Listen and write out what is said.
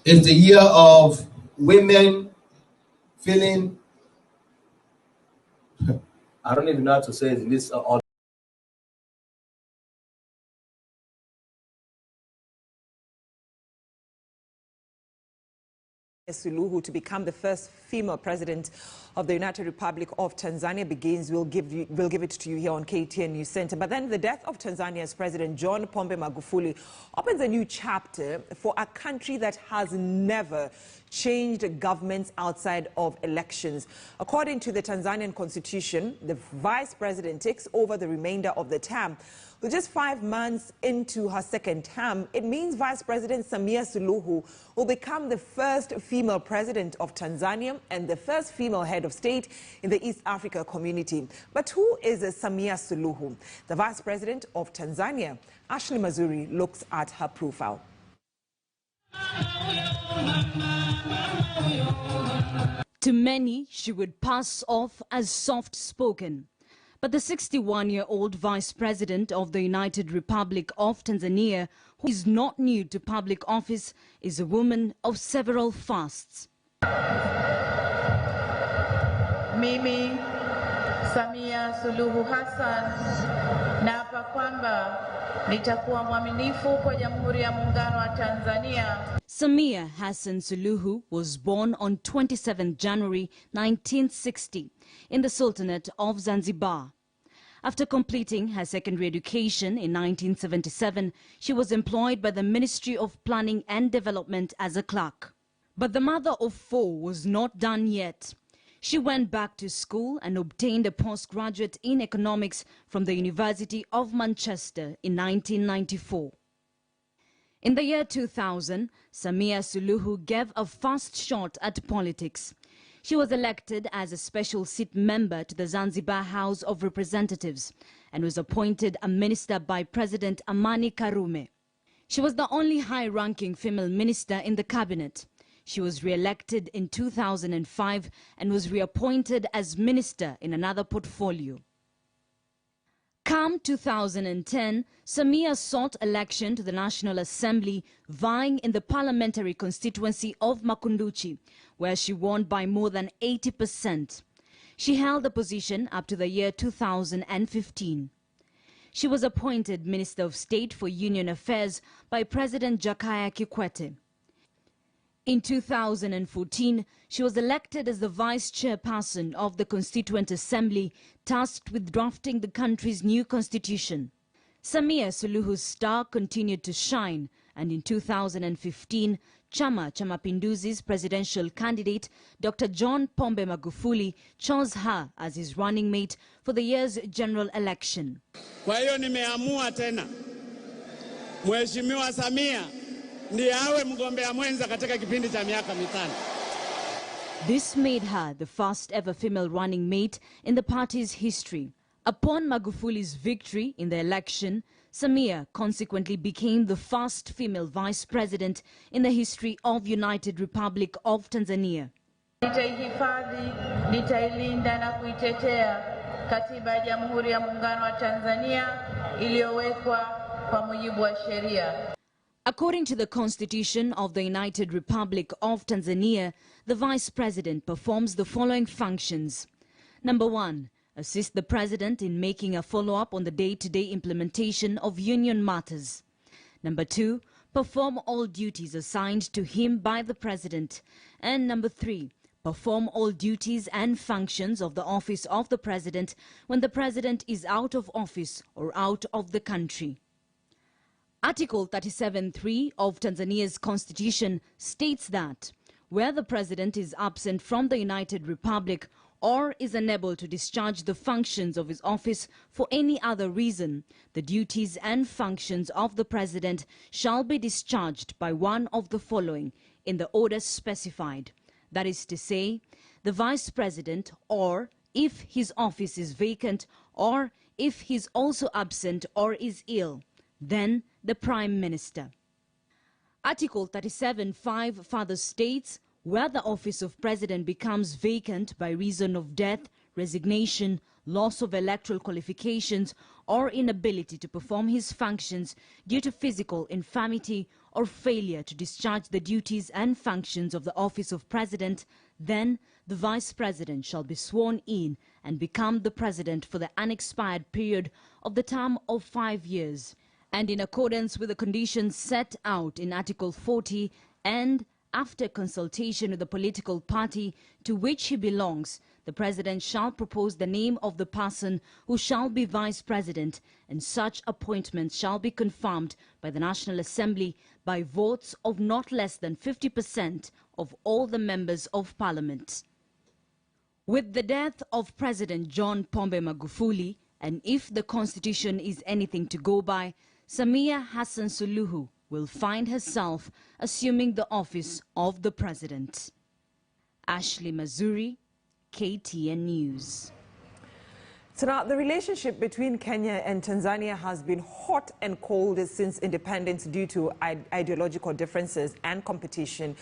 It's the year of women feeling, I don't even know how to say this. Suluhu to become the first female president of the United Republic of Tanzania begins. We'll give it to you here on KTN News Center. But then the death of Tanzania's President John Pombe Magufuli opens a new chapter for a country that has never changed governments outside of elections. According to the Tanzanian constitution, the vice president takes over the remainder of the term. With just 5 months into her second term, it means Vice President Samia Suluhu will become the first female president of Tanzania and the first female head of state in the East Africa community. But who is Samia Suluhu? The Vice President of Tanzania, Ashley Mazuri, looks at her profile. To many, she would pass off as soft-spoken. But the 61-year-old Vice President of the United Republic of Tanzania, who is not new to public office, is a woman of several fasts. Mimi, Samia Suluhu Hassan, naapa kwamba nitakuwa mwaminifu kwa Jamhuri ya Muungano wa Tanzania. Samia Hassan Suluhu was born on 27 January 1960 in the Sultanate of Zanzibar. After completing her secondary education in 1977, she was employed by the Ministry of Planning and Development as a clerk. But the mother of 4 was not done yet. She went back to school and obtained a postgraduate in economics from the University of Manchester in 1994. In the year 2000, Samia Suluhu gave a first shot at politics. She was elected as a special seat member to the Zanzibar House of Representatives and was appointed a minister by President Amani Karume. She was the only high-ranking female minister in the cabinet. She was re-elected in 2005 and was reappointed as minister in another portfolio. Come 2010, Samia sought election to the National Assembly, vying in the parliamentary constituency of Makunduchi, where she won by more than 80%. She held the position up to the year 2015. She was appointed Minister of State for Union Affairs by President Jakaya Kikwete. In 2014, she was elected as the vice chairperson of the Constituent Assembly, tasked with drafting the country's new constitution. Samia Suluhu's star continued to shine, and in 2015, Chama cha Mapinduzi's presidential candidate, Dr. John Pombe Magufuli, chose her as his running mate for the year's general election. Kwa hiyo nimeamua tena, Mheshimiwa Samia ndiye awe mgombea mwenza katika kipindi cha miaka 5. This made her the first ever female running mate in the party's history. Upon Magufuli's victory in the election, Samia consequently became the first female vice president in the history of United Republic of Tanzania. Nitaihifadhi, nitailinda na kuitetea katiba ya Jamhuri ya Muungano wa Tanzania iliyowekwa kwa mujibu wa sheria. According to the Constitution of the United Republic of Tanzania, the Vice President performs the following functions. Number 1, assist the President in making a follow-up on the day-to-day implementation of union matters. Number 2, perform all duties assigned to him by the President. And number 3, perform all duties and functions of the office of the President when the President is out of office or out of the country. Article 37(3) of Tanzania's constitution states that where the President is absent from the United Republic or is unable to discharge the functions of his office for any other reason, the duties and functions of the President shall be discharged by one of the following in the order specified. That is to say, the Vice President, or if his office is vacant, or if he is also absent or is ill, then the Prime Minister. Article 37(5) further states, where the office of President becomes vacant by reason of death, resignation, loss of electoral qualifications, or inability to perform his functions due to physical infirmity or failure to discharge the duties and functions of the office of president, then the vice president shall be sworn in and become the president for the unexpired period of the term of 5 years. And in accordance with the conditions set out in Article 40 and after consultation with the political party to which he belongs, the president shall propose the name of the person who shall be vice president, and such appointment shall be confirmed by the National Assembly by votes of not less than 50% of all the members of parliament. With the death of President John Pombe Magufuli, and if the constitution is anything to go by, Samia Hassan Suluhu will find herself assuming the office of the president. Ashley Mazuri, KTN News. So now, the relationship between Kenya and Tanzania has been hot and cold since independence due to ideological differences and competition